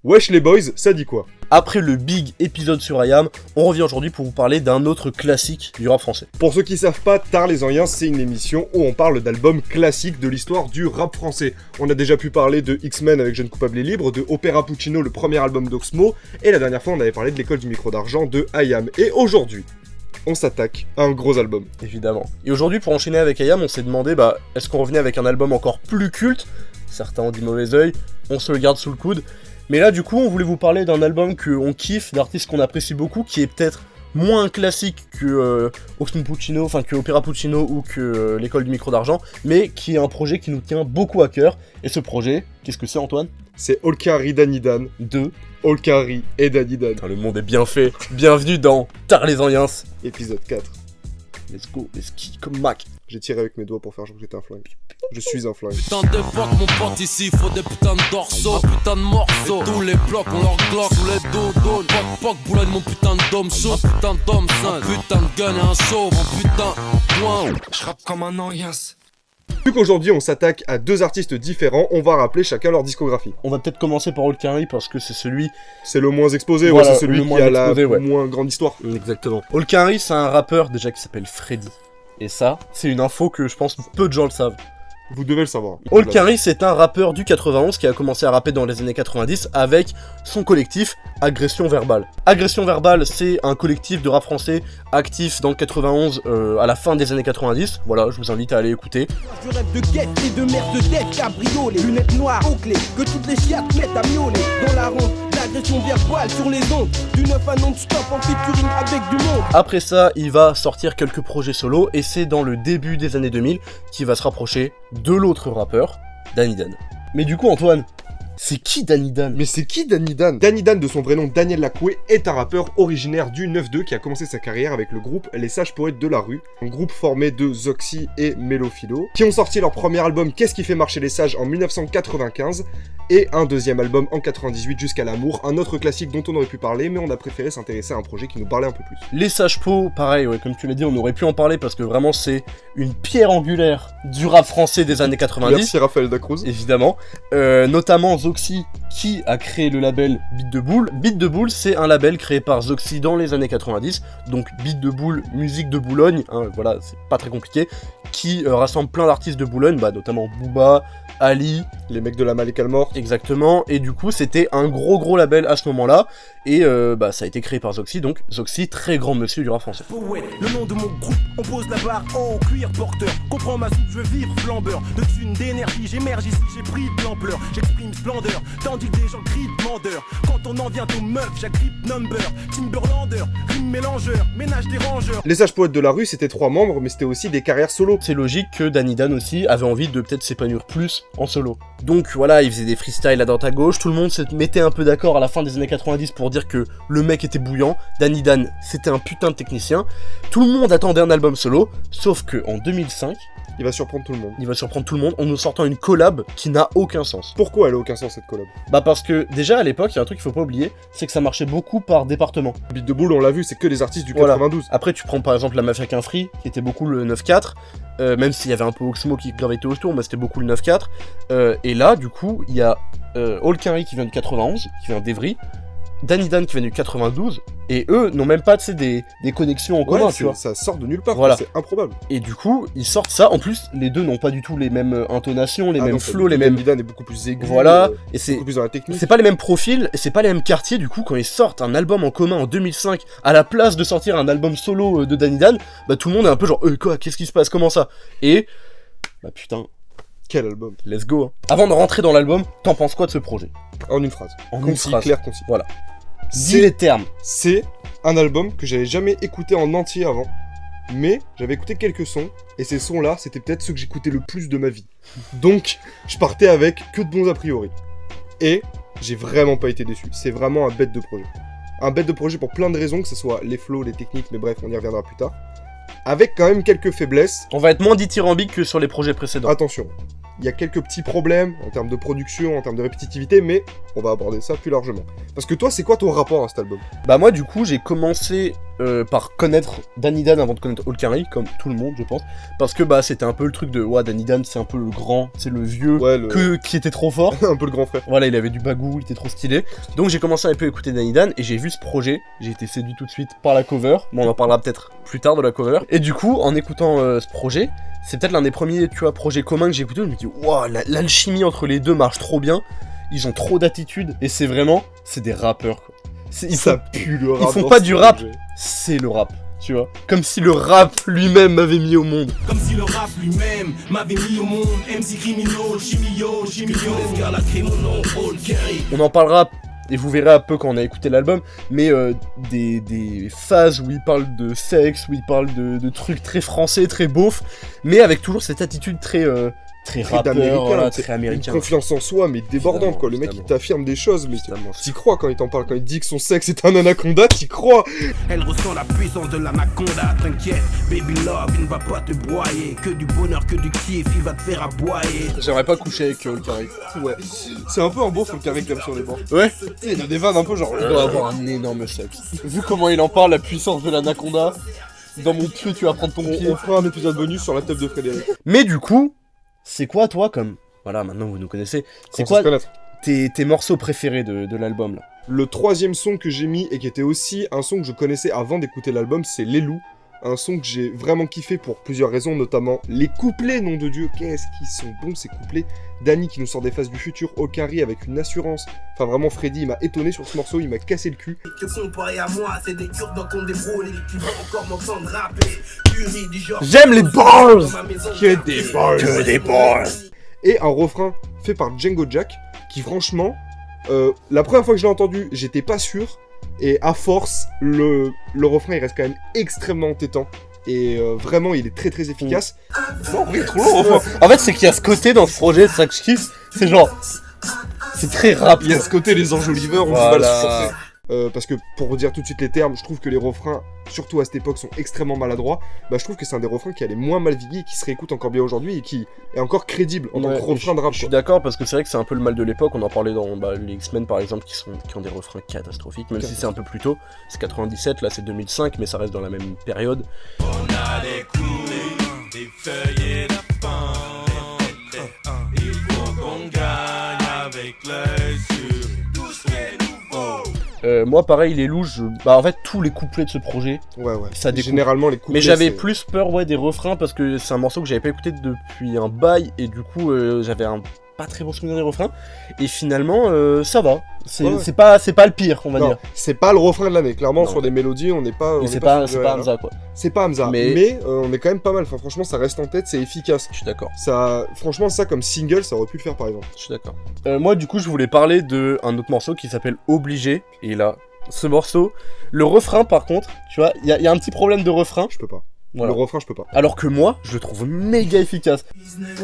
Wesh les boys, ça dit quoi? Après le big épisode sur IAM, on revient aujourd'hui pour vous parler d'un autre classique du rap français. Pour ceux qui savent pas, Tard les Anciens, c'est une émission où on parle d'albums classiques de l'histoire du rap français. On a déjà pu parler de X-Men avec Jeune Coupable et Libre, de Opéra Puccino, le premier album d'Oxmo, et la dernière fois on avait parlé de l'école du micro d'argent de IAM. Et aujourd'hui, on s'attaque à un gros album. Évidemment. Et aujourd'hui, pour enchaîner avec IAM, on s'est demandé, est-ce qu'on revenait avec un album encore plus culte? Certains ont dit mauvais oeil, on se le garde sous le coude. Mais là, du coup, on voulait vous parler d'un album qu'on kiffe, d'artistes qu'on apprécie beaucoup, qui est peut-être moins un classique que Oxmo Puccino, enfin que Opéra Puccino ou que l'école du micro d'argent, mais qui est un projet qui nous tient beaucoup à cœur. Et ce projet, qu'est-ce que c'est, Antoine? C'est Olkari Danidan de Olkari et Danidan. Le monde est bien fait. Bienvenue dans Tard les Anciens. Épisode 4. Let's go, let's kick comme Mac. J'ai tiré avec mes doigts pour faire genre que j'étais un flingue. Je suis un flingue. Putain d'époque, mon pote, ici faut des putains de dorsaux, un putain de morceaux. Tous les blocs, on leur glock, tous les dodos. Poc, Boulogne, mon putain de dôme chaud, un putain d'homme sain, un putain de gun et un chauve, un putain de point. J'rappe comme un ancien. Vu qu'aujourd'hui on s'attaque à deux artistes différents, on va rappeler chacun leur discographie. On va peut-être commencer par Olkari parce que c'est celui... C'est le moins exposé, Voilà, ouais, c'est celui le qui moins a la exposé, ouais. moins grande histoire. Exactement. Olkari, c'est un rappeur déjà qui s'appelle Freddy. Et ça, c'est une info que je pense peu de gens le savent. Vous devez le savoir. Olkari, c'est un rappeur du 91 qui a commencé à rapper dans les années 90 avec son collectif Agression Verbale. Agression Verbale, c'est un collectif de rap français actif dans le 91 à la fin des années 90. Voilà, je vous invite à aller écouter. Je rêve de guette et de merde de tête, cabrio, les lunettes noires aux clés, que toutes les chiates mettent à miauler. Dans la ronde, l'agression verbale sur les ondes, du 9 à non-stop en featuring avec du monde. Après ça, il va sortir quelques projets solo et c'est dans le début des années 2000 qu'il va se rapprocher de l'autre rappeur, Danidan. Mais du coup, Antoine, c'est qui Danidan? Mais c'est qui Danidan? Danidan, de son vrai nom Daniel Lacoué, est un rappeur originaire du 9-2 qui a commencé sa carrière avec le groupe Les Sages Poètes de la Rue, un groupe formé de Zoxy et Mélophilo, qui ont sorti leur premier album Qu'est-ce qui fait marcher les sages en 1995, et un deuxième album en 98 Jusqu'à l'amour, un autre classique dont on aurait pu parler, mais on a préféré s'intéresser à un projet qui nous parlait un peu plus. Les Sages Po, pareil, ouais, comme tu l'as dit, on aurait pu en parler parce que vraiment c'est une pierre angulaire du rap français des années 90. Merci Raphaël Dacruz. Évidemment, notamment Zoxy qui a créé le label Beat de Boule. Beat de Boule, c'est un label créé par Zoxy dans les années 90, donc Beat de Boule, musique de Boulogne, hein, voilà, c'est pas très compliqué, qui rassemble plein d'artistes de Boulogne, notamment Booba, Ali, les mecs de la Malle et Calmort. Exactement, et du coup c'était un gros label à ce moment-là, et ça a été créé par Zoxy, donc Zoxy, très grand monsieur du rap français. Ouais, le nom de mon groupe, on pose la barre en cuir porteur. Comprends ma soupe, je veux vivre flambeur. De thunes, d'énergie, j'émerge ici, j'ai pris de l'ampleur. J'exprime splendeur, tandis que des gens crient de mandeur. Quand on en vient aux meufs, j'agrippe number. Timberlander, rime mélangeur, ménage des rangeurs. Les Sages Poètes de la Rue, c'était 3 membres, mais c'était aussi des carrières solo. C'est logique que Danidan aussi avait envie de peut-être s'épanouir plus en solo. Donc voilà, il faisait des freestyles à droite à gauche, tout le monde se mettait un peu d'accord à la fin des années 90 pour dire que le mec était bouillant, Danidan c'était un putain de technicien, tout le monde attendait un album solo, sauf que en 2005, il va surprendre tout le monde. Il va surprendre tout le monde en nous sortant une collab qui n'a aucun sens. Pourquoi elle a aucun sens cette collab? Parce que déjà à l'époque, il y a un truc qu'il faut pas oublier, c'est que ça marchait beaucoup par département. Beat de Boule, on l'a vu, c'est que des artistes du 92. Après tu prends par exemple la Mafia Qu'un Free, qui était beaucoup le 9-4, même s'il y avait un peu Oxmo qui gravitait autour, mais c'était beaucoup le 9-4. Et là, du coup, il y a Olkari qui vient du 91, qui vient d'Evry, Danidan qui vient du 92, et eux n'ont même pas des connexions en commun, tu vois. Ça sort de nulle part, voilà. C'est improbable. Et du coup, ils sortent ça, en plus, les deux n'ont pas du tout les mêmes intonations, les mêmes flows, les mêmes... Danidan est beaucoup plus aigu, voilà, et c'est beaucoup plus dans la technique. C'est pas les mêmes profils, et c'est pas les mêmes quartiers, du coup, quand ils sortent un album en commun en 2005, à la place de sortir un album solo de Danidan, tout le monde est un peu genre, quoi, qu'est-ce qui se passe, comment ça? Et, putain... Quel album? Let's go, hein. Avant de rentrer dans l'album, t'en penses quoi de ce projet? En une phrase. En concis, une phrase. Clair, concis. Voilà. Dis les termes. C'est un album que j'avais jamais écouté en entier avant, mais j'avais écouté quelques sons, et ces sons-là, c'était peut-être ceux que j'écoutais le plus de ma vie. Donc, je partais avec que de bons a priori. Et j'ai vraiment pas été déçu. C'est vraiment un bête de projet. Un bête de projet pour plein de raisons, que ce soit les flows, les techniques, mais bref, on y reviendra plus tard. Avec quand même quelques faiblesses. On va être moins dithyrambique que sur les projets précédents. Attention, il y a quelques petits problèmes en termes de production, en termes de répétitivité, mais on va aborder ça plus largement. Parce que toi, c'est quoi ton rapport à cet album? Moi, du coup, j'ai commencé par connaître Danny Dan avant de connaître Olkari, comme tout le monde je pense, parce que bah c'était un peu le truc de ouais, Danny Dan c'est un peu le grand, c'est le vieux Ouais, qui était trop fort. un peu le grand frère. Voilà, il avait du bagou, il était trop stylé. Donc j'ai commencé à un peu écouter Danny Dan et j'ai vu ce projet. J'ai été séduit tout de suite par la cover. Bon, on en parlera peut-être plus tard de la cover. Et du coup, en écoutant ce projet, c'est peut-être l'un des premiers, tu vois, projets communs que j'ai écouté. Je me dis, waouh, l'alchimie entre les deux marche trop bien. Ils ont trop d'attitude et c'est vraiment, c'est des rappeurs quoi. Ça pue le rap. font dans pas ce du rap. projet. C'est le rap, tu vois. Comme si le rap lui-même m'avait mis au monde. Comme si le rap lui-même m'avait mis au monde. MC Criminal, Chimio, les gars la crimono, Old Carry. On en parlera, et vous verrez un peu quand on a écouté l'album, mais des phases où il parle de sexe, où il parle de trucs très français, très beauf, mais avec toujours cette attitude très rappeur, d'américain, voilà, c'est très américain. Une confiance en soi, mais débordante, Évidemment, quoi. Le mec, il évidemment. t'affirme des choses, mais Évidemment. t'y crois quand il t'en parle. Quand il dit que son sexe est un anaconda, t'y crois. Elle ressent la puissance de l'anaconda, t'inquiète, baby love, il ne va pas te broyer. Que du bonheur, que du kiff, il va te faire aboyer. J'aimerais pas coucher avec Olkari. Ouais. C'est un peu un beau, faut le carré comme sur les bords. Ouais. Il a des vannes un peu genre. Il doit avoir un énorme sexe. Vu comment il en parle, la puissance de l'anaconda, dans mon pied tu vas prendre ton pied. On fera un épisode bonus sur la tête de Frédéric. Mais du coup, c'est quoi toi comme... Voilà, maintenant vous nous connaissez. C'est Commence à quoi se connaître. tes morceaux préférés de l'album là? Le troisième son que j'ai mis et qui était aussi un son que je connaissais avant d'écouter l'album, c'est Les Loups. Un son que j'ai vraiment kiffé pour plusieurs raisons, notamment les couplets, nom de Dieu, qu'est-ce qu'ils sont bons ces couplets. Danny qui nous sort des phases du futur, Okari avec une assurance. Enfin vraiment Freddy, il m'a étonné sur ce morceau, il m'a cassé le cul. Te comparé à moi, c'est des Kurdes donc on débrouille. Qui vont encore m'entendre rapper. Curie du genre. J'aime les bars! Que des bars. Que des bars! Et un refrain fait par Django Jack, qui franchement, la première fois que je l'ai entendu, j'étais pas sûr. Et à force, le refrain il reste quand même extrêmement entêtant. Et vraiment, il est très très efficace. Non, oui, trop long. En fait, c'est qu'il y a ce côté dans ce projet, c'est ça que je kiffe. C'est genre. C'est très rap. Il y a ce côté, les enjoliveurs, on peut pas le Voilà. supporter. Parce que pour dire tout de suite les termes, je trouve que les refrains, surtout à cette époque, sont extrêmement maladroits. Bah, je trouve que c'est un des refrains qui a les moins mal vieillis, qui se réécoute encore bien aujourd'hui et qui est encore crédible en tant que refrain de rap. Je suis quoi. d'accord parce que c'est vrai que c'est un peu le mal de l'époque. On en parlait dans les X-Men par exemple qui ont des refrains catastrophiques, même si c'est un peu plus tôt. C'est 97, là c'est 2005, mais ça reste dans la même période. On a des coups, des feuilles et la fin. Il faut qu'on gagne avec l'œil sur tout ce qui est nouveau. Moi pareil, les louches, bah en fait tous les couplets de ce projet, Ouais, ouais. ça découpe. Généralement, les couplets. Mais j'avais c'est- plus peur des refrains parce que c'est un morceau que j'avais pas écouté depuis un bail et du coup j'avais un pas très bon souvenir des refrains et finalement ça va. C'est Ouais. c'est pas le pire on va Non, dire. c'est pas le refrain de l'année. Clairement, Non. sur des mélodies, on n'est pas. on Mais est c'est pas sur du réel, Hamza quoi. C'est pas Hamza. Mais- Mais, on est quand même pas mal. Enfin, franchement, ça reste en tête, c'est efficace. Je suis d'accord. Ça, franchement, ça comme single, ça aurait pu le faire par exemple. Je suis d'accord. Moi, du coup, je voulais parler de un autre morceau qui s'appelle Obligé. Et là, ce morceau, le refrain, par contre, tu vois, il y a un petit problème de refrain. Je peux pas. Voilà. Le refrain, je peux pas. Alors que moi, je le trouve méga efficace.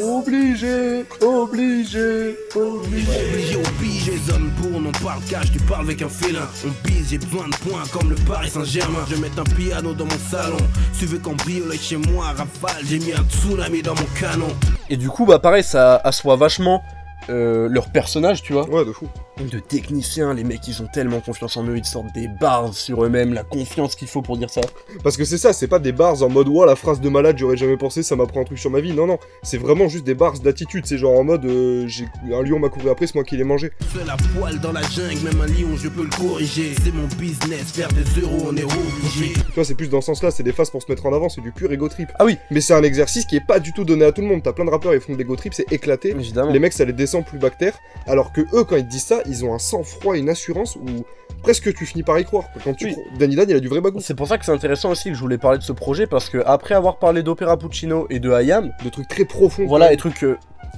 Obligé, obligé, obligé. Obligé, zone pour, on parle cash, tu parles avec un félin. On bise, j'ai besoin de points comme le Paris Saint-Germain. Je mets un piano dans mon salon. Tu veux cambrioler chez moi, rafale, j'ai mis un tsunami dans mon canon. Et du coup, bah pareil, ça assoit vachement leur personnage, tu vois. Ouais, de fou. De techniciens, les mecs, ils ont tellement confiance en eux, ils sortent des bars sur eux-mêmes, la confiance qu'il faut pour dire ça. Parce que c'est ça, c'est pas des bars en mode ouah la phrase de malade, j'aurais jamais pensé, ça m'apprend un truc sur ma vie. Non, non, c'est vraiment juste des bars d'attitude. C'est genre en mode j'ai un lion m'a couru après, c'est moi qui l'ai mangé. Seul à poil dans la jungle, même un lion, je peux le corriger. C'est mon business, faire des euros, on est obligé. Tu vois, c'est plus dans ce sens-là, c'est des phases pour se mettre en avant, c'est du pur ego trip. Ah oui. Mais c'est un exercice qui est pas du tout donné à tout le monde. T'as plein de rappeurs, ils font de l'ego trip, c'est éclaté. Évidemment. Les mecs, ça les descend plus bactère. Alors que eux, quand ils disent ça, ils ont un sang-froid et une assurance où presque tu finis par y croire. Quand tu Oui. Danny Dan, il a du vrai bagou. C'est pour ça que c'est intéressant aussi que je voulais parler de ce projet, parce que après avoir parlé d'Opéra Puccino et de Hayam, De trucs très profonds. voilà, quand les trucs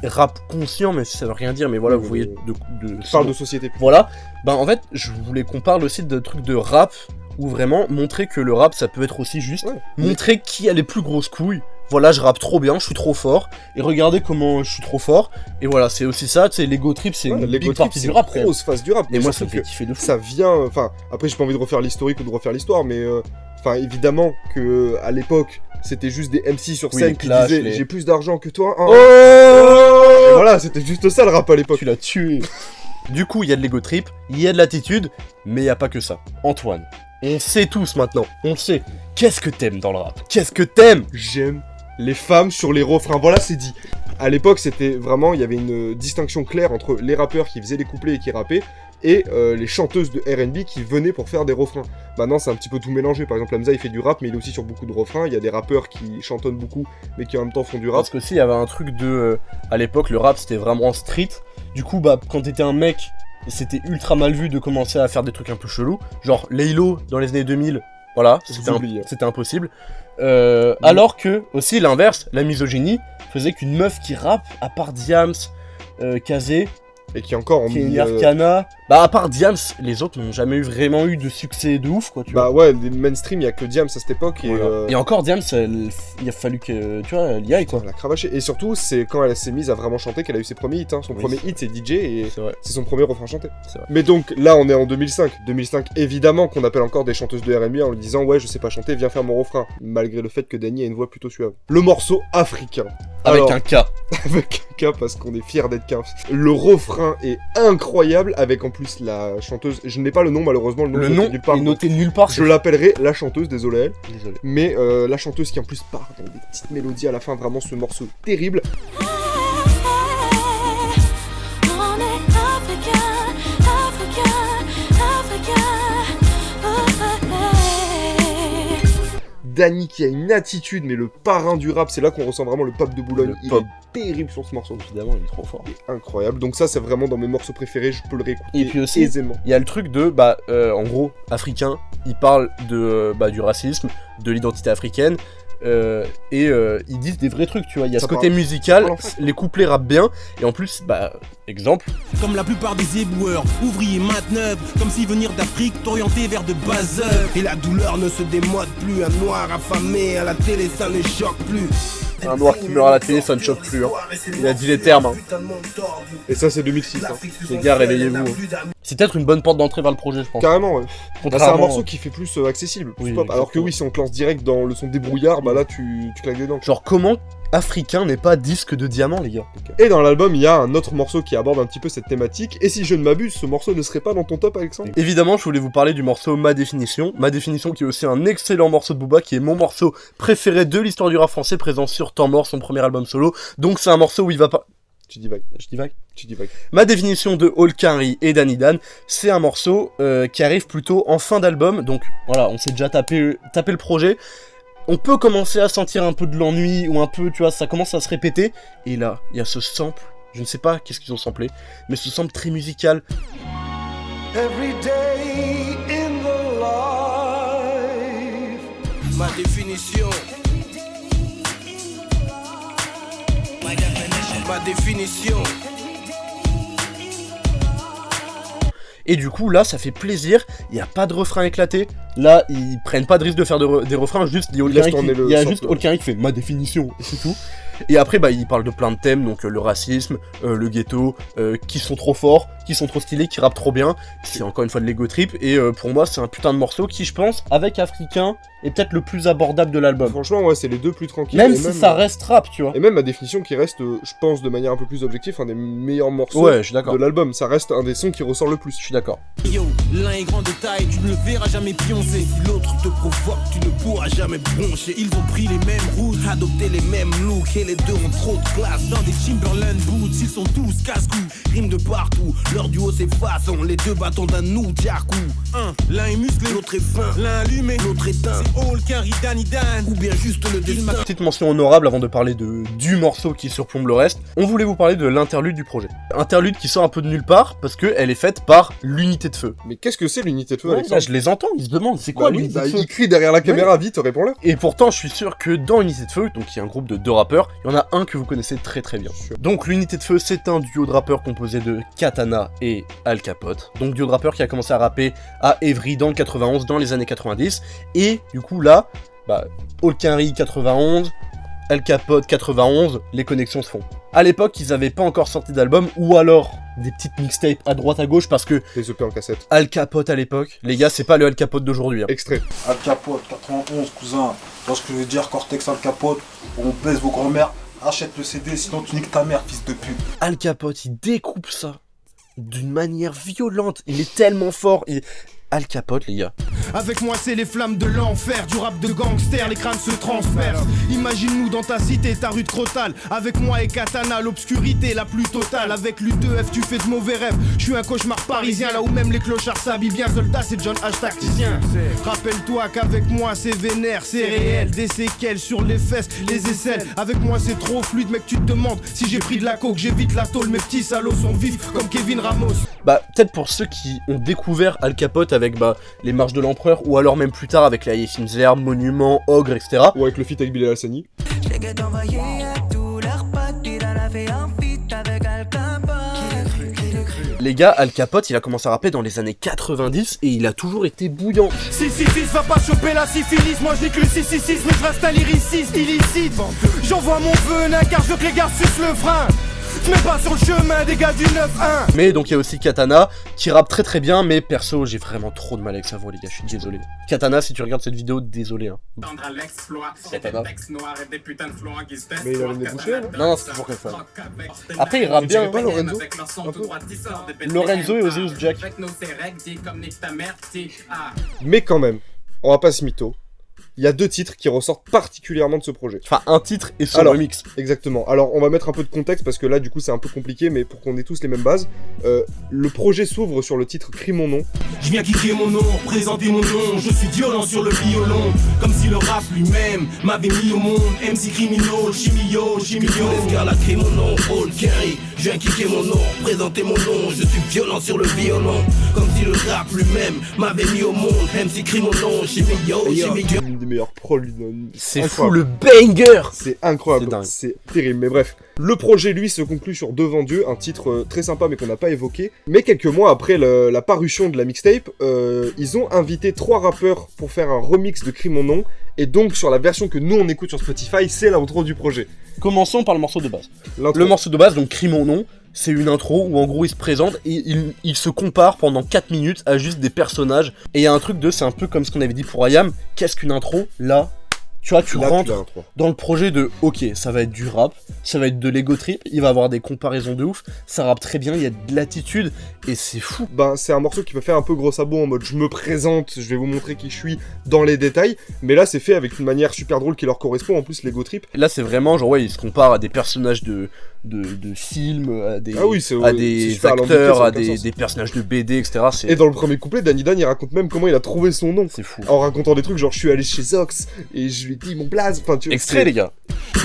rap conscient, mais ça veut rien dire, mais voilà, Oui, vous voyez même. Je parle de société. Voilà, ben en fait, je voulais qu'on parle aussi de trucs de rap, où vraiment montrer que le rap, ça peut être aussi juste, Ouais. montrer qui a les plus grosses couilles. Voilà, je rappe trop bien, je suis trop fort, et regardez comment je suis trop fort, et voilà, c'est aussi ça, tu sais, l'ego trip, c'est Ouais, une l'ego big trip, partie c'est du une rap, frère. grosse phase du rap. Et Mais moi, ça surtout me fait que kiffer de fou. ça vient. Enfin, après, j'ai pas envie de refaire l'historique ou de refaire l'histoire, mais enfin, évidemment que à l'époque, c'était juste des MC sur Oui, scène les qui Clash, disaient les- j'ai plus d'argent que toi. hein. Oh Et voilà, c'était juste ça le rap à l'époque. Tu l'as tué. Du coup, il y a de l'ego trip, il y a de l'attitude, mais il y a pas que ça. Antoine, On sait tous maintenant, on le sait. Qu'est-ce que t'aimes dans le rap? Qu'est-ce que t'aimes? J'aime les femmes sur les refrains. Voilà, c'est dit. À l'époque, c'était vraiment, il y avait une distinction claire entre les rappeurs qui faisaient les couplets et qui rappaient, et les chanteuses de R&B qui venaient pour faire des refrains. Maintenant, c'est un petit peu tout mélangé. Par exemple, Hamza, il fait du rap, mais il est aussi sur beaucoup de refrains. Il y a des rappeurs qui chantonnent beaucoup, mais qui en même temps font du rap. Parce que si, il y avait un truc de... à l'époque, le rap, c'était vraiment street. Du coup, bah, quand t'étais un mec, c'était ultra mal vu de commencer à faire des trucs un peu chelous. Genre, Laylo, dans les années 2000, voilà, c'était impossible. Alors que, aussi, l'inverse, la misogynie, faisait qu'une meuf qui rappe, à part Diams, Kazé, Et qui encore ont Kenny mis... Arcana... Bah, à part Diams, les autres n'ont jamais vraiment eu de succès de ouf, quoi, tu vois. Bah ouais, les mainstream, il y a que Diams à cette époque. Et, Voilà. Et encore, Diams, il a fallu que, tu vois, elle y aille, quoi. Elle a cravaché. Et surtout, c'est quand elle s'est mise à vraiment chanter qu'elle a eu ses premiers hits. Hein. Son premier hit, c'est DJ, et C'est vrai. c'est son premier refrain chanté. C'est vrai. Mais donc, là, on est en 2005. 2005, évidemment qu'on appelle encore des chanteuses de R&B en lui disant « Ouais, je sais pas chanter, viens faire mon refrain. » Malgré le fait que Dany a une voix plutôt suave. Le morceau africain. Avec Alors, un K. avec un K, parce qu'on est fiers d'être K. Le refrain est incroyable, avec en plus la chanteuse... Je n'ai pas le nom, malheureusement. Le est nom nulle part. est noté nulle part. Je l'appellerai la chanteuse, désolé elle. Désolé. Mais la chanteuse qui en plus part dans des petites mélodies à la fin, vraiment ce morceau terrible. On est africain, africain, africain. Dany qui a une attitude, mais le parrain du rap, c'est là qu'on ressent vraiment le pape de Boulogne. Le Il pape. est terrible sur ce morceau. Évidemment, il est trop fort. Il est incroyable. Donc ça, c'est vraiment dans mes morceaux préférés, je peux le réécouter Et puis aussi, aisément. il y a le truc de, en gros, africain, il parle de, du racisme, de l'identité africaine, ils disent des vrais trucs, tu vois. Il y a Ça ce côté parle- musical, ça parle en fait. les couplets rappent bien, et en plus, exemple, Comme la plupart des éboueurs, ouvriers mainteneurs, comme si venir d'Afrique t'orienter vers de bas œuvres. Et la douleur ne se démode plus, un noir affamé à la télé ça ne choque plus. un noir qui meurt à la télé, ça ne choque plus, hein. Il a dit les termes, hein. Et ça, c'est 2006. Hein. Les gars, réveillez-vous. C'est peut-être une bonne porte d'entrée vers le projet, je pense. Carrément, ouais. Bah, c'est un Contrairement- morceau qui fait plus accessible, plus Oui, pop. Alors que exactement. oui, si on te lance direct dans le son débrouillard, bah là, tu claques des dents. Genre, comment africain n'est pas disque de diamant, les gars? Et dans l'album, il y a un autre morceau qui aborde un petit peu cette thématique. Et si je ne m'abuse, ce morceau ne serait pas dans ton top, Alexandre? Évidemment, je voulais vous parler du morceau Ma Définition. Ma Définition qui est aussi un excellent morceau de Booba, qui est mon morceau préféré de l'histoire du rap français, présent sur Temps Mort, son premier album solo. Donc c'est un morceau où il va pas... Tu dis vague. Je dis vague. Tu dis vague. Ma Définition de Olkari et Danny Dan, c'est un morceau qui arrive plutôt en fin d'album. Donc voilà, on s'est déjà tapé le projet. On peut commencer à sentir un peu de l'ennui, ou un peu, tu vois, ça commence à se répéter. Et là, il y a ce sample, je ne sais pas qu'est-ce qu'ils ont samplé, mais ce sample très musical. Every day in the life. Ma définition. Ma définition. Et du coup, là, ça fait plaisir. Il n'y a pas de refrain éclaté. Là, ils prennent pas de risque de faire des refrains. Juste, il y a Laisse Olkari tourner le il y a sample. juste Olkari qui fait ma définition. Et c'est tout. Et après, ils parlent de plein de thèmes. Donc, le racisme, le ghetto, qui sont trop forts, qui sont trop stylés, qui rappent trop bien. C'est encore une fois de l'ego trip. Et pour moi, c'est un putain de morceau qui, je pense, avec Africain, est peut-être le plus abordable de l'album. Franchement, ouais, c'est les deux plus tranquilles. Même et si ça reste rap, tu vois. Et même ma définition qui reste, je pense, de manière un peu plus objective, un des meilleurs morceaux Ouais, je suis d'accord. de l'album. Ça reste un des sons qui ressort le plus. Je suis d'accord. Yo, l'un est grand de taille, tu ne le verras jamais pioncer. Si l'autre te provoque, tu ne pourras jamais broncher. Ils ont pris les mêmes routes, adopté les mêmes looks. Et les deux ont trop de classe dans des Timberland boots. Ils sont tous casse-cou, riment de partout. Leur duo c'est façon, les deux bâtons d'un Nunchaku. L'un est musclé, l'autre est fin. L'un allumé, l'autre éteint. C'est Olkari, Danny Dan, ou bien juste le destin. Petite mention honorable avant de parler du morceau qui surplombe le reste. On voulait vous parler de l'interlude du projet. Interlude qui sort un peu de nulle part parce qu'elle est faite par l'unité de feu. Mais qu'est-ce que c'est l'unité de feu, Ouais, là, Alexandre? je les entends, ils se demandent c'est quoi Bah oui, l'unité bah, de feu. il crie derrière la caméra, vite, réponds-leur. Et pourtant, je suis sûr que dans l'unité de feu, donc il y a un groupe de 2 rappeurs, il y en a un que vous connaissez très très bien. Sûr. Donc l'unité de feu, c'est un duo de rappeurs composé de Katana et Al Capote. Donc duo de rappeurs qui a commencé à rapper à Evry dans le 91, dans les années 90. Et du coup là, Olkari 91, Al Capote 91, les connexions se font. À l'époque, ils avaient pas encore sorti d'album, ou alors des petites mixtapes à droite à gauche, parce que Les EP en cassette. Al Capote à l'époque, les gars, c'est pas le Al Capote d'aujourd'hui. Hein. Extrait. Al Capote, 91, cousin. Lorsque je veux dire Cortex Al Capote, on baise vos grands-mères, achète le CD, sinon tu niques ta mère, fils de pute. Al Capote, il découpe ça d'une manière violente. Il est tellement fort. Al Capote, les gars. Avec moi c'est les flammes de l'enfer, du rap de gangster, les crânes se transpercent. Imagine-nous dans ta cité, ta rue de Crotal. Avec moi et Katana, l'obscurité la plus totale. Avec l'U2F tu fais de mauvais rêves. Je suis un cauchemar parisien, là où même les clochards s'habillent bien. Soldat c'est John H. tacticien. Rappelle-toi qu'avec moi c'est vénère, c'est réel. Des séquelles sur les fesses, les aisselles. Avec moi c'est trop fluide mec, tu te demandes si j'ai pris de la coke, j'évite la tôle. Mes petits salauds sont vifs comme Kevin Ramos. Bah, peut-être pour ceux qui ont découvert Al Capote avec les marches de l'empereur, ou alors même plus tard avec la Yefinzer, Monument, Ogre, etc. Ou avec le feat avec Bilal Hassani. Les gars, Al Capote, il a commencé à rapper dans les années 90 et il a toujours été bouillant. 666 va pas choper la syphilis. Moi je dis que le 666 mais je reste un lyriciste illicite. J'envoie mon venin car je veux que les gars sucent le frein. Je mets pas sur le chemin des gars du 9-1. Mais donc il y a aussi Katana qui rappe très très bien, mais perso j'ai vraiment trop de mal avec sa voix les gars, je suis désolé. Katana, si tu regardes cette vidéo, désolé hein. Katana. Mais il a le nez bouché, là. Non, c'est toujours comme ça. Après il rappe bien. Pas Lorenzo Lorenzo et Ozeus Jack. Mais quand même, on va pas se mytho. Il y a 2 titres qui ressortent particulièrement de ce projet. Enfin un titre et son Alors, remix. Exactement. Alors on va mettre un peu de contexte parce que là du coup c'est un peu compliqué, mais pour qu'on ait tous les mêmes bases. Le projet s'ouvre sur le titre Crie mon nom. Je viens kicker mon nom, présenter mon nom. Je suis violent sur le violon, comme si le rap lui-même m'avait mis au monde. MC Criminal, Chimio, Escarla crie mon nom, Paul Kerry. Je viens kicker mon nom, présenter mon nom. Je suis violent sur le violon, comme si le rap lui-même m'avait mis au monde. MC crie mon nom, Chimio. Une des meilleures prods. C'est fou le banger. C'est incroyable, C'est dingue. c'est terrible. Mais bref, le projet lui se conclut sur Devant Dieu, un titre très sympa mais qu'on n'a pas évoqué. Mais quelques mois après la parution de la mixtape, ils ont invité 3 rappeurs pour faire un remix de Crie mon nom. Et donc sur la version que nous on écoute sur Spotify, c'est l'intro du projet. Commençons par le morceau de base. L'intro. Le morceau de base, donc Crie mon nom, c'est une intro où en gros il se présente et il se compare pendant 4 minutes à juste des personnages. Et il y a un truc c'est un peu comme ce qu'on avait dit pour Ayam, qu'est-ce qu'une intro? Là, tu vois, tu Là, rentres l'as, intro. dans le projet de ok, ça va être du rap, ça va être de l'ego trip, il va avoir des comparaisons de ouf, ça rappe très bien, il y a de l'attitude et c'est fou. Ben, c'est un morceau qui peut faire un peu gros sabot en mode je me présente, je vais vous montrer qui je suis dans les détails, mais là c'est fait avec une manière super drôle qui leur correspond, en plus l'ego trip. Là c'est vraiment genre ouais, il se compare à des personnages de films, à des, Ah oui, c'est super acteurs, à alambiqué, ça a aucun des personnages de BD, etc. Et dans le premier couplet, Danny Dan il raconte même comment il a trouvé son nom. C'est fou. En racontant des trucs genre je suis allé chez Zox et je lui ai dit mon blaze. Enfin, tu vois, Extrait les gars.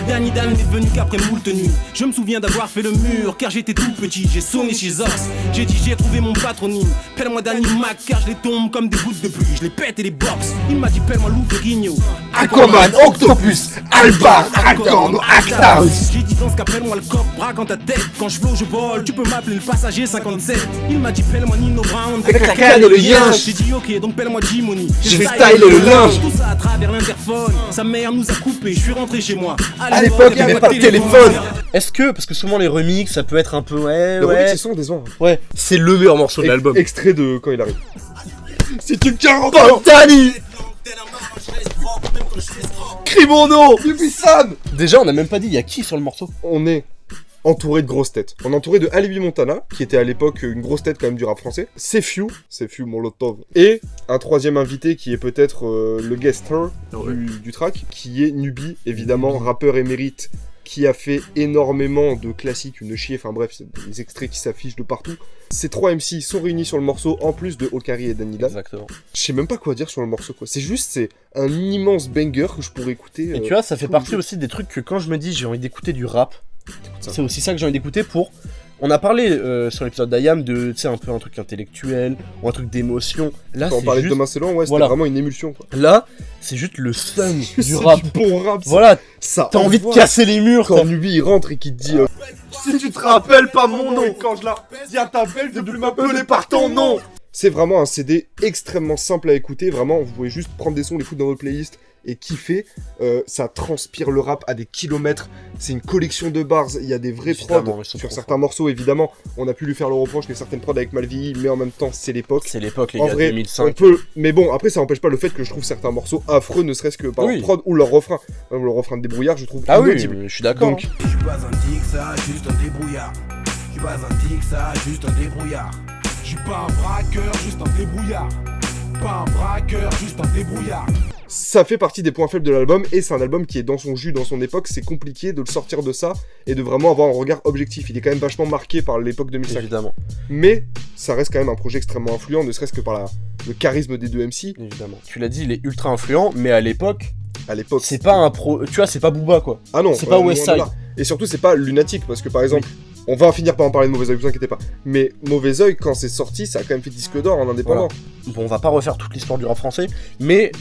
Danny Dan n'est venu qu'après moult nuits. Je me souviens d'avoir fait le mur car j'étais tout petit. J'ai sonné chez Zox. J'ai dit j'ai trouvé mon patronyme. Pelle-moi Danny Mac car je les tombe comme des gouttes de pluie. Je les pète et les boxe. Il m'a dit pelle-moi Lou Ferrigno. Aquaman, Octopus, Albar, Alcorn, Actaus. J'ai dit dans ce cas pelle-moi le cop, bras dans ta tête. Quand je flow je vole, tu peux m'appeler le passager 57. Il m'a dit pelle-moi Nino Brown. Avec la canne et le yinche. J'ai dit ok donc pelle-moi Jimony. Je vais styler le linge. Tout ça à travers l'interphone. Sa mère nous a coupé, je suis rentré chez moi. À l'époque, il y avait pas de téléphone. Est-ce que, parce que souvent les remix, ça peut être un peu ouais, Le remix, ouais, ils sont décevants. ouais, c'est le meilleur morceau de l'album. Extrait de quand il arrive. C'est une 40 Oh, Danny, crie mon nom. Sam. Déjà, on a même pas dit il y a qui sur le morceau. On est entouré de grosses têtes. On est entouré de Alibi Montana, qui était à l'époque une grosse tête quand même du rap français. C'est Few Molotov. Et un troisième invité qui est peut-être le guest star du track, qui est Nubi, évidemment, rappeur émérite, qui a fait énormément de classiques, une chier, enfin bref, c'est des extraits qui s'affichent de partout. Ces 3 MC sont réunis sur le morceau, en plus de Okari et Danny Dan. Exactement. Je sais même pas quoi dire sur le morceau, quoi. C'est un immense banger que je pourrais écouter. Et tu vois, ça fait tout partie le aussi des trucs que quand je me dis j'ai envie d'écouter du rap, ça. c'est aussi ça que j'ai envie d'écouter pour... On a parlé sur l'épisode d'Ayam de, tu sais, un peu un truc intellectuel, ou un truc d'émotion. Là, Quand on c'est parlait de juste... Demain c'est long, ouais, c'était Voilà. vraiment une émulsion, quoi. Là, c'est juste le fun du C'est rap. du bon rap, Voilà, ça t'as envie de envoie. casser les murs. Quand Nubi il rentre et qu'il te dit si tu te rappelles pas mon nom, quand je la viens t'appelle de plus m'appeler par ton nom. C'est vraiment un CD extrêmement simple à écouter, vraiment vous pouvez juste prendre des sons, les foutre dans votre playlist et kiffer. Ça transpire le rap à des kilomètres, c'est une collection de bars, il y a des vrais Évidemment, prods ils sont sur trop certains morceaux évidemment. On a pu lui faire le reproche que certaines prods avec Malvi, mais en même temps c'est l'époque. C'est l'époque, les En gars, vrai, 2005. on peut, mais bon, après ça n'empêche pas le fait que je trouve certains morceaux affreux, ne serait-ce que par Oui. leur prod ou leur refrain. Même le refrain de Débrouillard, je trouve Ah oui, inaudible. je suis d'accord. Donc, Je suis pas un tic, ça, juste un débrouillard. Je suis pas un tic, ça, juste un débrouillard. Je suis pas un braqueur, juste un débrouillard. pas un braqueur, juste un débrouillard. Ça fait partie des points faibles de l'album, et c'est un album qui est dans son jus, dans son époque. C'est compliqué de le sortir de ça et de vraiment avoir un regard objectif. Il est quand même vachement marqué par l'époque 2005. Évidemment. Mais ça reste quand même un projet extrêmement influent, ne serait-ce que par le charisme des deux MC. Évidemment. Tu l'as dit, il est ultra influent, mais à l'époque, À l'époque. c'est pas un pro. Tu vois, c'est pas Booba quoi. Ah non, c'est pas loin West de Side. là. Et surtout, c'est pas lunatique, parce que par exemple, on va finir par en parler de Mauvais Oeil, vous inquiétez pas. Mais Mauvais Oeil, quand c'est sorti, ça a quand même fait disque d'or en indépendant. Bon, on va pas refaire toute l'histoire du rap français, mais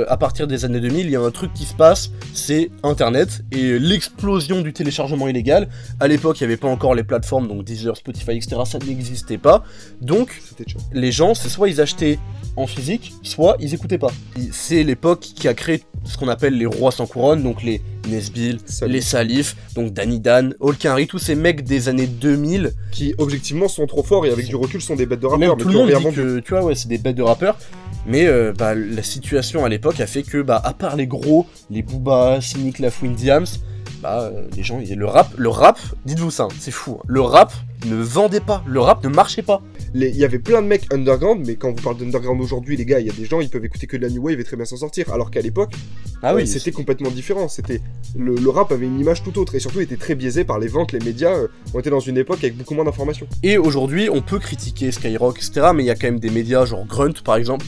à partir des années 2000, il y a un truc qui se passe, c'est Internet et l'explosion du téléchargement illégal. À l'époque, il n'y avait pas encore les plateformes, donc Deezer, Spotify, etc. Ça n'existait pas. Donc, C'était chaud. les gens, c'est soit ils achetaient en physique, soit ils écoutaient pas. C'est l'époque qui a créé ce qu'on appelle les rois sans couronne, donc les Nesbill, Salif. les Salif, donc Danny Dan, Olkinry, tous ces mecs des années 2000. Qui, objectivement, sont trop forts et avec du recul sont des bêtes de Même rappeurs, mais tout qui le ont monde rien dit vendu. que, tu vois, ouais, c'est des bêtes de rappeurs. Mais la situation à l'époque a fait que, à part les gros, les Booba, Cynic, Lafouine, Diams, les gens, le rap, dites-vous ça, c'est fou. Hein. Le rap ne vendait pas, le rap ne marchait pas. Il y avait plein de mecs underground, mais quand on vous parle d'underground aujourd'hui, les gars, il y a des gens, ils peuvent écouter que de la new wave et très bien s'en sortir. Alors qu'à l'époque, c'était complètement différent. C'était le rap avait une image tout autre et surtout était très biaisé par les ventes, les médias. On était dans une époque avec beaucoup moins d'informations. Et aujourd'hui, on peut critiquer Skyrock, etc. Mais il y a quand même des médias, genre Grunt par exemple,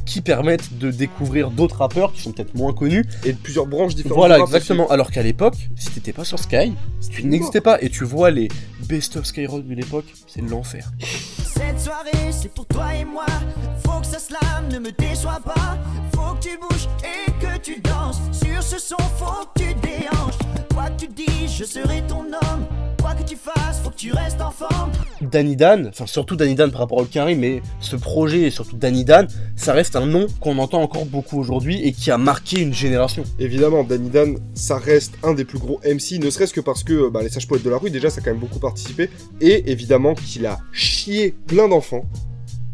qui permettent de découvrir d'autres rappeurs qui sont peut-être moins connus. Et de plusieurs branches différentes. Voilà, du rap exactement. Alors qu'à l'époque, si t'étais pas sur Sky, tu n'existais pas. Et tu vois les best-of Skyrock de l'époque, c'est l'enfer. Cette soirée, c'est pour toi et moi. Faut que ça slame, ne me déçois pas. Faut que tu bouges et que tu danses. Sur ce son, faut que tu déhanches. Quoi que tu dises, je serai ton homme. Quoi que tu fasses, faut que tu restes en forme. Danny Dan, enfin surtout Danny Dan par rapport au Olkinry, mais ce projet et surtout Danny Dan, ça reste un nom qu'on entend encore beaucoup aujourd'hui et qui a marqué une génération. Évidemment, Danny Dan, ça reste un des plus gros MC, ne serait-ce que parce que les Sages Poètes de la Rue, déjà, ça a quand même beaucoup participé. Et évidemment qu'il a chié plein d'enfants.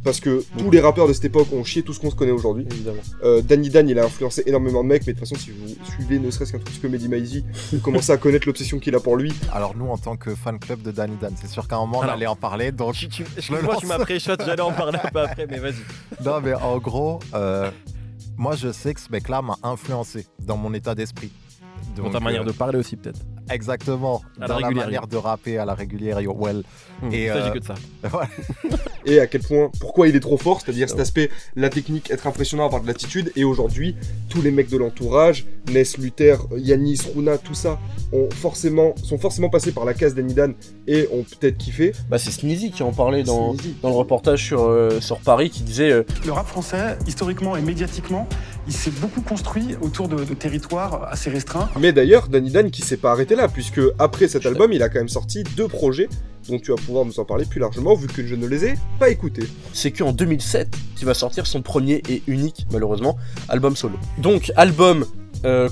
Parce que tous les rappeurs de cette époque ont chié tout ce qu'on se connaît aujourd'hui. Évidemment. Danny Dan, il a influencé énormément de mecs, mais de toute façon, si vous suivez ne serait-ce qu'un tout petit peu Mehdi Maizy, vous commencez à connaître l'obsession qu'il a pour lui. Alors nous, en tant que fan club de Danny Dan, c'est sûr qu'à un moment, on allait en parler, donc... Excuse-moi, tu m'as pré-shot, j'allais en parler un peu après, mais vas-y. Non, mais en gros, moi, je sais que ce mec-là m'a influencé dans mon état d'esprit. Dans ta manière de parler aussi, peut-être. Exactement. Dans la manière de rapper à la régulière, yo, well. Et il s'agit que de ça. Voilà. Et à quel point, pourquoi il est trop fort, c'est-à-dire cet aspect, la technique, être impressionnant, avoir de l'attitude, et aujourd'hui, tous les mecs de l'entourage, Ness, Luther, Yanis, Runa, tout ça, sont forcément passés par la case Danny Dan et ont peut-être kiffé. C'est Sneezy qui en parlait dans le reportage sur Paris, qui disait... Le rap français, historiquement et médiatiquement, il s'est beaucoup construit autour de territoires assez restreints. Mais d'ailleurs, Danny Dan qui s'est pas arrêté là, puisque après cet album, il a quand même sorti 2 projets dont tu vas pouvoir nous en parler plus largement, vu que je ne les ai pas écoutés. C'est qu'en 2007 qu'il va sortir son premier et unique, malheureusement, album solo. Donc, album,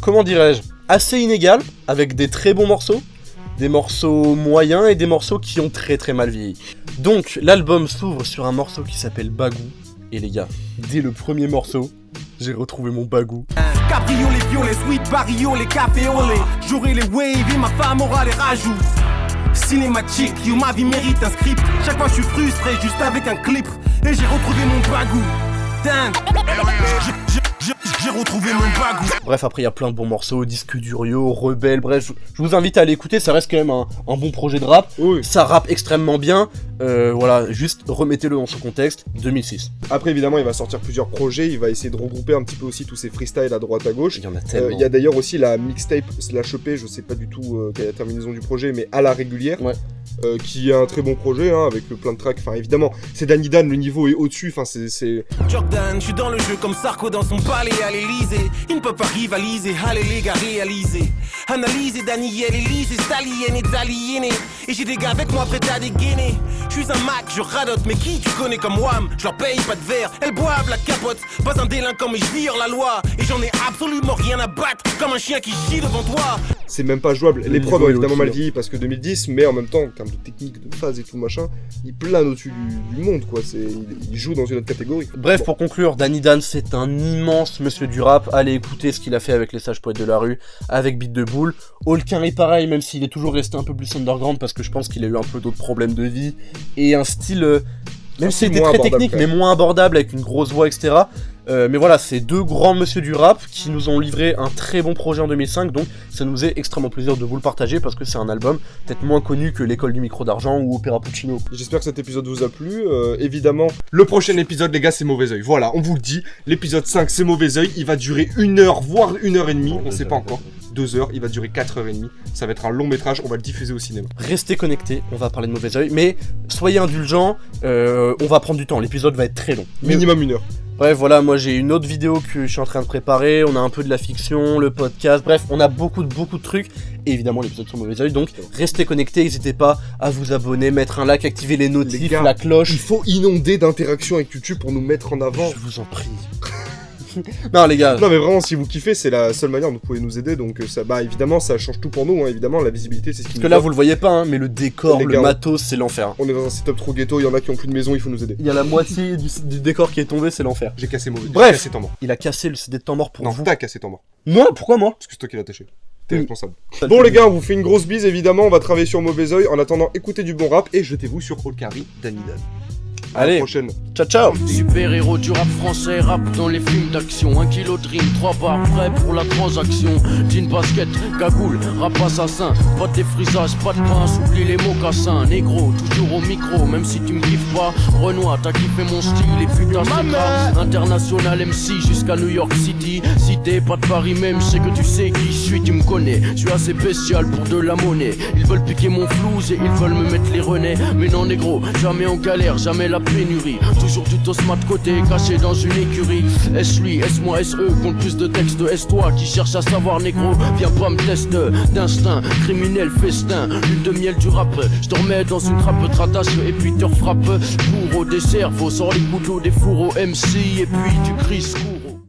comment dirais-je, assez inégal, avec des très bons morceaux, des morceaux moyens et des morceaux qui ont très très mal vieilli. Donc, l'album s'ouvre sur un morceau qui s'appelle Bagou, et les gars, dès le premier morceau, j'ai retrouvé mon bagou. Cabriolet, violet, sweet, barrio, les cafés olé. J'aurai les waves et ma femme aura les rajouts. Cinématique, yo, ma vie mérite un script. Chaque fois je suis frustré, juste avec un clip. Et j'ai retrouvé mon bagou. J'ai retrouvé mon bagou. Bref, après il y a plein de bons morceaux, Disque Durio, Rebelle, bref, je vous invite à l'écouter, ça reste quand même un bon projet de rap. Oui. Ça rappe extrêmement bien, voilà, juste remettez-le dans son contexte, 2006. Après évidemment il va sortir plusieurs projets, il va essayer de regrouper un petit peu aussi tous ses freestyles à droite à gauche. Il y en a tellement. Il y a d'ailleurs aussi la mixtape slash EP, je sais pas du tout quelle est la terminaison du projet, mais à la régulière, qui est un très bon projet, avec plein de tracks, enfin évidemment, c'est Danny Dan, le niveau est au-dessus, enfin c'est... Jordan, je suis dans le jeu comme Sarko dans son palais à l'Elysée. Il ne peut pas rivaliser, allez les gars réaliser. Analyser Daniel, Elise, Stalien et aliéné. Et j'ai des gars avec moi prêts à dégainer. Je suis un Mac, je radote, mais qui tu connais comme Wham? Je leur paye pas de verre, elles boivent la capote. Pas un délinquant mais je vire la loi. Et j'en ai absolument rien à battre, comme un chien qui chie devant toi. C'est même pas jouable. Les prods ont niveau est évidemment au-dessus, mal vieilli parce que 2010, mais en même temps, en termes de technique, de phase et tout machin, il plane au-dessus du monde, quoi. Il joue dans une autre catégorie. Bref, pour conclure, Danny Dan, c'est un immense monsieur du rap. Allez écouter ce qu'il a fait avec les Sages Poètes de la Rue, avec Beat de Boule. Olkinry pareil, même s'il est toujours resté un peu plus underground parce que je pense qu'il a eu un peu d'autres problèmes de vie et un style Même si c'était moins très abordable, technique, quand mais même. moins abordable, avec une grosse voix, etc. Mais voilà, c'est deux grands monsieur du rap qui nous ont livré un très bon projet en 2005, donc ça nous est extrêmement plaisir de vous le partager parce que c'est un album peut-être moins connu que L'école du micro d'argent ou Opéra Puccino. J'espère que cet épisode vous a plu. Évidemment, le prochain épisode, les gars, c'est Mauvais Oeil. Voilà, on vous le dit. L'épisode 5, c'est Mauvais Oeil. Il va durer 1 heure, voire 1h30. On sait pas encore. 2 heures. Il va durer 4h30. Ça va être un long métrage. On va le diffuser au cinéma. Restez connectés, on va parler de Mauvais Oeil, mais soyez indulgents, on va prendre du temps. L'épisode va être très long. Minimum 1 heure. Bref, voilà, moi j'ai une autre vidéo que je suis en train de préparer, on a un peu de la fiction, le podcast, bref, on a beaucoup de trucs, et évidemment l'épisode sur Mauvais Oeil, donc restez connectés, n'hésitez pas à vous abonner, mettre un like, activer les notifs, Les gars, la cloche. Il faut inonder d'interactions avec YouTube pour nous mettre en avant. Je vous en prie. Non les gars. Non mais vraiment, si vous kiffez, c'est la seule manière dont vous pouvez nous aider, donc ça, bah évidemment, ça change tout pour nous, hein, évidemment, la visibilité, c'est ce qui Parce que là vous le voyez pas, hein, mais le décor, Les le gars, matos, c'est l'enfer. On est dans un setup trop ghetto, il y en a qui ont plus de maison, il faut nous aider. Il y a la moitié du décor qui est tombé, c'est l'enfer. J'ai cassé Mauvais. Bref, J'ai cassé temps mort. il a cassé le CD de temps mort pour Non, vous. t'as cassé temps mort. Moi Pourquoi moi? Parce que c'est toi qui l'as attaché. T'es Oui. responsable. Bon les gars, on vous fait une grosse bise, évidemment, on va travailler sur Mauvais Oeil. En attendant, écoutez du bon rap et jetez-vous sur Olkari d'Anidan. À la Allez, prochaine. ciao ciao. Super-héros du rap français, rap dans les films d'action. 1 kilo de rime, 3 barres prêts pour la transaction. Jean basket, cagoule, rap assassin. Pas de défrisage, pas de pince, oublie les mocassins. Négro, toujours au micro, même si tu me kiffes pas. Renoir, t'as kiffé mon style et putain c'est grave. International MC jusqu'à New York City. Si t'es pas de Paris même, je sais que tu sais qui je suis, tu me connais. Je suis assez spécial pour de la monnaie. Ils veulent piquer mon flouze et ils veulent me mettre les renais. Mais non négro, jamais en galère, jamais la pénurie. Toujours du tosma de côté, caché dans une écurie. Est-ce lui, est-ce moi, est-ce eux, compte plus de textes. Est-ce toi qui cherche à savoir négro, viens pas me tester. D'instinct, criminel, festin, lune de miel du rap. Je te remets dans une trappe, te rattache et puis te refrappe. Pour au dessert, faut sort les couteaux des fourreaux MC et puis tu cries secours.